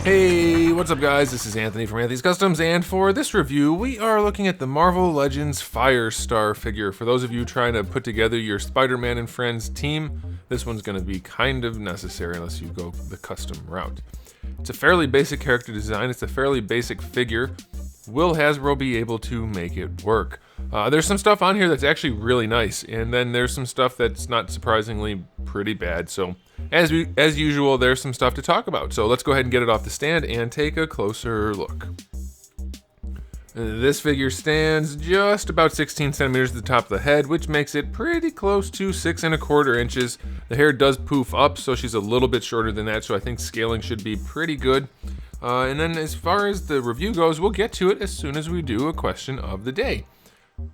Hey, what's up guys? This is Anthony from Anthony's Customs, and for this review, we are looking at the Marvel Legends FIRESTAR figure. For those of you trying to put together your Spider-Man and Friends team, this one's going to be kind of necessary unless you go the custom route. It's a fairly basic character design, it's a fairly basic figure. Will Hasbro be able to make it work? There's some stuff on here that's actually really nice, and then there's some stuff that's not surprisingly pretty bad. So as usual, there's some stuff to talk about. So let's go ahead and get it off the stand and take a closer look. This figure stands just about 16 centimeters at the top of the head, which makes it pretty close to 6 1/4 inches. The hair does poof up, so she's a little bit shorter than that, so I think scaling should be pretty good. And then as far as the review goes, we'll get to it as soon as we do a question of the day.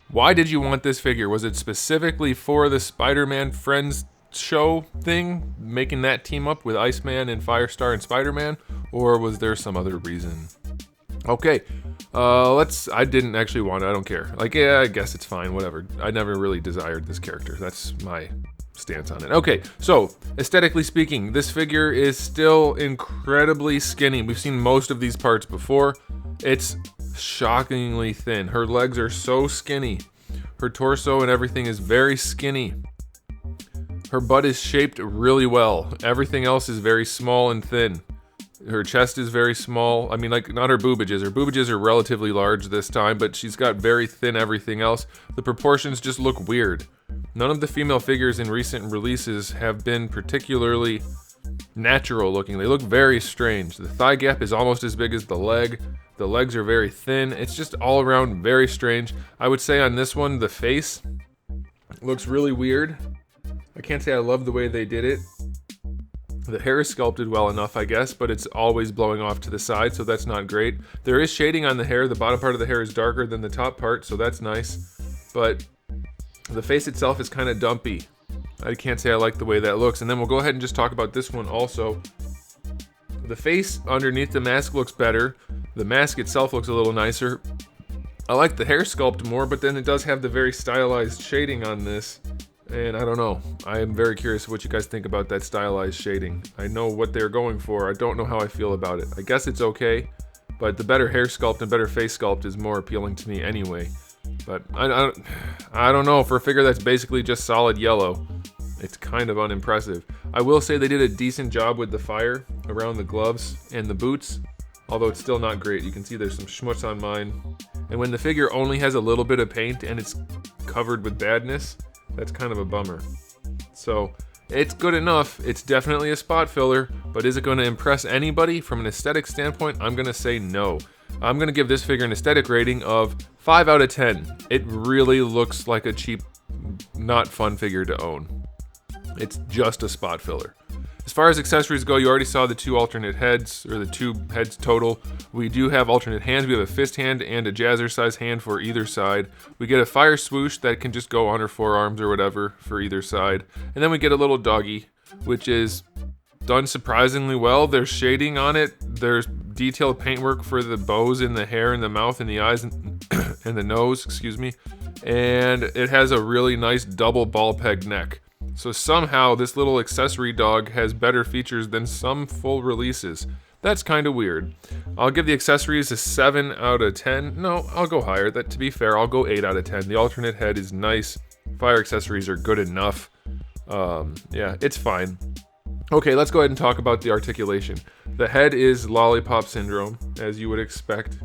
Why did you want this figure? Was it specifically for the Spider-Man Friends show thing, making that team up with Iceman and Firestar and Spider-Man, or was there some other reason? Okay, I didn't actually want it, I don't care. Yeah, I guess it's fine, whatever. I never really desired this character, that's my stance on it. Okay, so aesthetically speaking, this figure is still incredibly skinny. We've seen most of these parts before. It's shockingly thin. Her legs are so skinny. Her torso and everything is very skinny. Her butt is shaped really well. Everything else is very small and thin. Her chest is very small. I mean, not her boobages. Her boobages are relatively large this time, but she's got very thin everything else. The proportions just look weird. None of the female figures in recent releases have been particularly natural looking. They look very strange. The thigh gap is almost as big as the leg. The legs are very thin. It's just all around very strange. I would say on this one, the face looks really weird. I can't say I love the way they did it. The hair is sculpted well enough, I guess, but it's always blowing off to the side, so that's not great. There is shading on the hair. The bottom part of the hair is darker than the top part, so that's nice. But the face itself is kind of dumpy. I can't say I like the way that looks. And then we'll go ahead and just talk about this one also. The face underneath the mask looks better. The mask itself looks a little nicer. I like the hair sculpt more, but then it does have the very stylized shading on this. And I don't know. I am very curious what you guys think about that stylized shading. I know what they're going for. I don't know how I feel about it. I guess it's okay, but the better hair sculpt and better face sculpt is more appealing to me anyway. But I don't know. For a figure that's basically just solid yellow, it's kind of unimpressive. I will say they did a decent job with the fire around the gloves and the boots, although it's still not great. You can see there's some schmutz on mine. And when the figure only has a little bit of paint and it's covered with badness, that's kind of a bummer. So it's good enough. It's definitely a spot filler, but is it going to impress anybody from an aesthetic standpoint? I'm going to say no. I'm going to give this figure an aesthetic rating of 5 out of 10. It really looks like a cheap, not fun figure to own. It's just a spot filler. As far as accessories go, you already saw the 2 alternate heads, or the 2 heads total. We do have alternate hands. We have a fist hand and a jazzercise hand for either side. We get a fire swoosh that can just go on her forearms or whatever for either side. And then we get a little doggy, which is done surprisingly well. There's shading on it. There's detailed paintwork for the bows in the hair and the mouth and the eyes and the nose, excuse me. And it has a really nice double ball peg neck. So somehow this little accessory dog has better features than some full releases. That's kind of weird. I'll give the accessories a 7 out of 10. No, I'll go higher. To be fair, I'll go 8 out of 10. The alternate head is nice. Fire accessories are good enough. Yeah, it's fine. Okay, let's go ahead and talk about the articulation. The head is lollipop syndrome, as you would expect.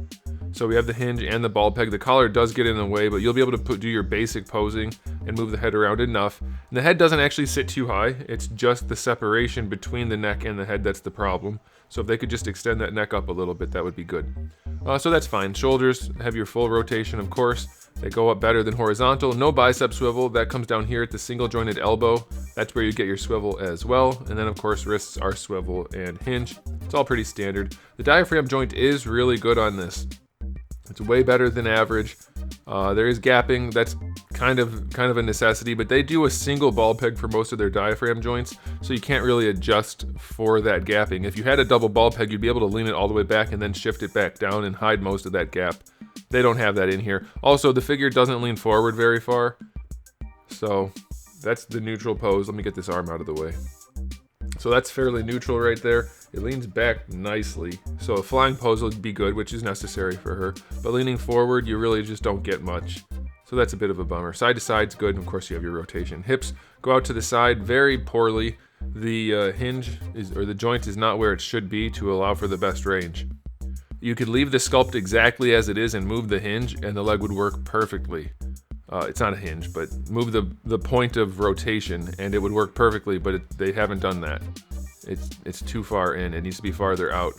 So we have the hinge and the ball peg. The collar does get in the way, but you'll be able to do your basic posing and move the head around enough. And the head doesn't actually sit too high. It's just the separation between the neck and the head that's the problem. So if they could just extend that neck up a little bit, that would be good. So that's fine. Shoulders have your full rotation, of course. They go up better than horizontal. No bicep swivel. That comes down here at the single jointed elbow. That's where you get your swivel as well. And then of course wrists are swivel and hinge. It's all pretty standard. The diaphragm joint is really good on this. It's way better than average. There is gapping. That's kind of a necessity, but they do a single ball peg for most of their diaphragm joints, so you can't really adjust for that gapping. If you had a double ball peg, you'd be able to lean it all the way back and then shift it back down and hide most of that gap. They don't have that in here. Also, the figure doesn't lean forward very far, so that's the neutral pose. Let me get this arm out of the way. So that's fairly neutral right there. It leans back nicely. So a flying pose would be good, which is necessary for her. But leaning forward, you really just don't get much. So that's a bit of a bummer. Side to side's good, and of course you have your rotation. Hips go out to the side very poorly. The the joint is not where it should be to allow for the best range. You could leave the sculpt exactly as it is and move the hinge, and the leg would work perfectly. It's not a hinge, but move the point of rotation, and it would work perfectly, but they haven't done that. It's too far in. It needs to be farther out.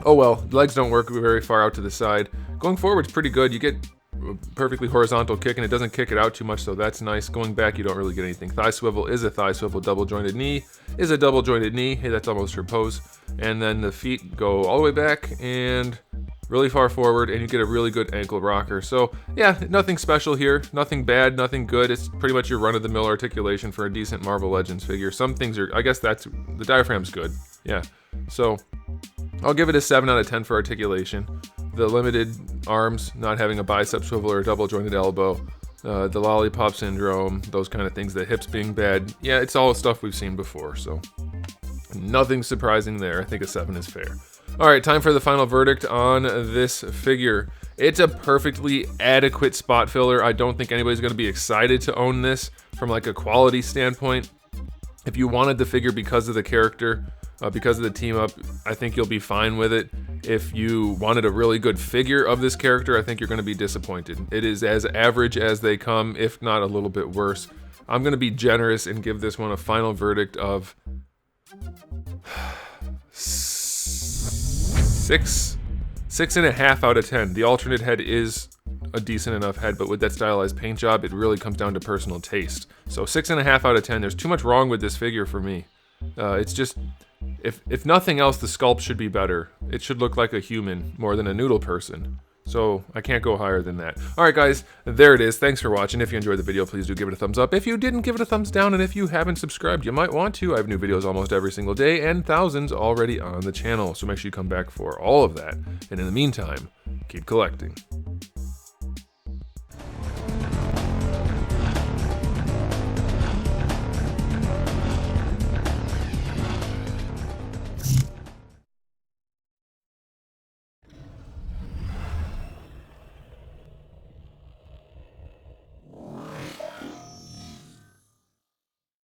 Oh well, the legs don't work very far out to the side. Going forward's pretty good. You get a perfectly horizontal kick, and it doesn't kick it out too much, so that's nice. Going back, you don't really get anything. Thigh swivel is a thigh swivel. Double jointed knee is a double jointed knee. Hey, that's almost her pose. And then the feet go all the way back and really far forward, and you get a really good ankle rocker. So yeah, nothing special here, nothing bad, nothing good. It's pretty much your run-of-the-mill articulation for a decent Marvel Legends figure. Some things are, I guess that's, the diaphragm's good. Yeah, so I'll give it a 7 out of 10 for articulation. The limited arms, not having a bicep swivel or a double jointed elbow, the lollipop syndrome, those kind of things, the hips being bad. Yeah, it's all stuff we've seen before, so nothing surprising there. I think a 7 is fair. All right, time for the final verdict on this figure. It's a perfectly adequate spot filler. I don't think anybody's going to be excited to own this from like a quality standpoint. If you wanted the figure because of the character, because of the team up, I think you'll be fine with it. If you wanted a really good figure of this character, I think you're going to be disappointed. It is as average as they come, if not a little bit worse. I'm going to be generous and give this one a final verdict of 6.5 out of 10. The alternate head is a decent enough head, but with that stylized paint job, it really comes down to personal taste. So 6.5 out of 10. There's too much wrong with this figure for me. It's just, if nothing else, the sculpt should be better. It should look like a human more than a noodle person. So I can't go higher than that. All right, guys, there it is. Thanks for watching. If you enjoyed the video, please do give it a thumbs up. If you didn't, give it a thumbs down. And if you haven't subscribed, you might want to. I have new videos almost every single day and thousands already on the channel. So make sure you come back for all of that. And in the meantime, keep collecting.